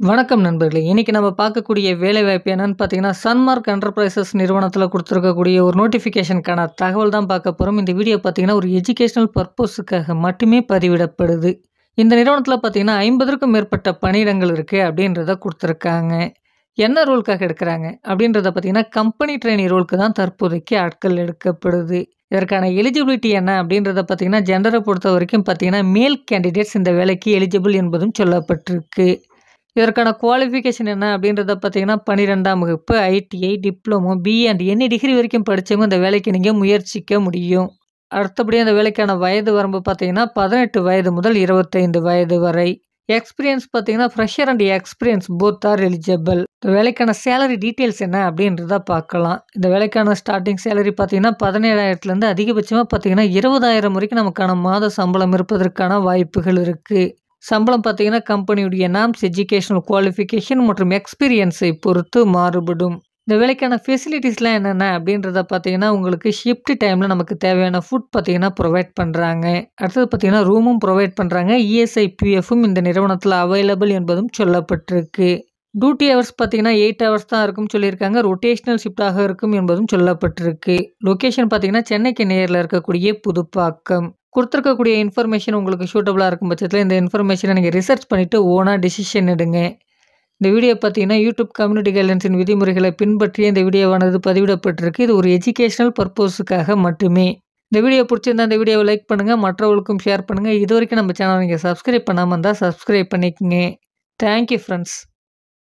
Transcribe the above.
வணக்கம் நண்பர்களே! இன்னைக்கு நம்ம பார்க்கக்கூடிய வேலைவாய்ப்பு என்னன்னு பார்த்தீங்கன்னா, சன்மார்க் என்டர்பிரைசஸ் நிறுவனத்தில குடுத்துருக்கக்கூடிய ஒரு நோட்டிஃபிகேஷனுக்கான தகவல் தான் பார்க்க போறோம். இந்த வீடியோ பார்த்தீங்கன்னா, ஒரு எஜுகேஷனல் பர்ப்போஸுக்காக மட்டுமே பதிவிடப்படுது. இந்த நிறுவனத்தில பார்த்தீங்கன்னா, 50க்கும் மேற்பட்ட பணியிடங்கள் இருக்கு அப்படின்றத குடுத்துருக்காங்க. என்ன ரோலுக்காக எடுக்குறாங்க அப்படின்றத பார்த்தீங்கன்னா, கம்பெனி ட்ரெய்னி ரோலுக்கு தான் தற்போதைக்கு ஆட்கள் எடுக்கப்படுது. இதற்கான எலிஜிபிலிட்டி என்ன அப்படின்றத பார்த்தீங்கன்னா, ஜெண்டர பொறுத்தவரைக்கும் பார்த்தீங்கன்னா, மேல் கேண்டிடேட்ஸ் இந்த வேலைக்கு எலிஜிபிள் என்பதும் சொல்லப்பட்டிருக்கு. இதற்கான குவாலிஃபிகேஷன் என்ன அப்படின்றத பார்த்தீங்கன்னா, 12ஆம் வகுப்பு, ITI, diploma, BA and any degree வரைக்கும் படிச்சவங்க இந்த வேலைக்கு நீங்க முயற்சிக்க முடியும். அடுத்தபடியா அந்த வேலைக்கான வயது வரம்பு பார்த்தீங்கன்னா, 18 வயது முதல் 25 வயது வரை. எக்ஸ்பீரியன்ஸ் பார்த்தீங்கன்னா, fresher and experience both are eligible. இந்த வேலைக்கான சேலரி டீட்டெயில்ஸ் என்ன அப்படின்றத பார்க்கலாம். இந்த வேலைக்கான ஸ்டார்ட்டிங் சேலரி பார்த்தீங்கன்னா, 17,000லேருந்து அதிகபட்சமா பார்த்தீங்கன்னா, 20,000 வரைக்கும் நமக்கான மாத சம்பளம் இருப்பதற்கான வாய்ப்புகள் இருக்கு. சம்பளம் பார்த்தீங்கன்னா, கம்பெனியுடைய நார்ம்ஸ், எஜுகேஷனல் குவாலிஃபிகேஷன் மற்றும் எக்ஸ்பீரியன்ஸை பொறுத்து மாறுபடும். இந்த வேலைக்கான ஃபெசிலிட்டீஸ்லாம் என்னென்ன அப்படின்றத பார்த்தீங்கன்னா, உங்களுக்கு ஷிஃப்ட் டைம்ல நமக்கு தேவையான ஃபுட் பார்த்தீங்கன்னா ப்ரொவைட் பண்றாங்க. அடுத்தது பார்த்தீங்கன்னா, ரூமும் ப்ரொவைட் பண்றாங்க. இஎஸ்ஐ, பிஎஃப்பும் இந்த நிறுவனத்தில அவைலபிள் என்பதும் சொல்லப்பட்டிருக்கு. டியூட்டி ஹவர்ஸ் பார்த்தீங்கன்னா, 8 ஹவர்ஸ் தான் இருக்கும்னு சொல்லியிருக்காங்க. ரொட்டேஷனல் ஷிஃப்ட்டாக இருக்கும் என்பதும் சொல்லப்பட்டிருக்கு. லொகேஷன் பார்த்தீங்கன்னா, சென்னைக்கு நேர்ல இருக்கக்கூடிய புதுப்பாக்கம். குடுத்துருக்கக்கூடிய இன்ஃபர்மேஷன் உங்களுக்கு சூட்டபிளா இருக்கும் பட்சத்தில, இந்த இன்ஃபர்மேஷன நீங்க ரிசர்ச் பண்ணிட்டு ஓனா டிசிஷன் எடுங்க. இந்த வீடியோ பார்த்தீங்கன்னா, யூடியூப் கம்யூனிட்டி கைட்லைன்ஸின் விதிமுறைகளை பின்பற்றிய இந்த வீடியோவானது பதிவிடப்பட்டிருக்கு. இது ஒரு எஜுகேஷனல் பர்ப்போஸுக்காக மட்டுமே. இந்த வீடியோ பிடிச்சிருந்தா இந்த வீடியோவை லைக் பண்ணுங்க. மற்றவர்களுக்கும் ஷேர் பண்ணுங்க. இதுவரைக்கும் நம்ம சேனலை நீங்க சப்ஸ்கிரைப் பண்ணாம இருந்தா சப்ஸ்கிரைப் பண்ணிக்கங்க. Thank you friends.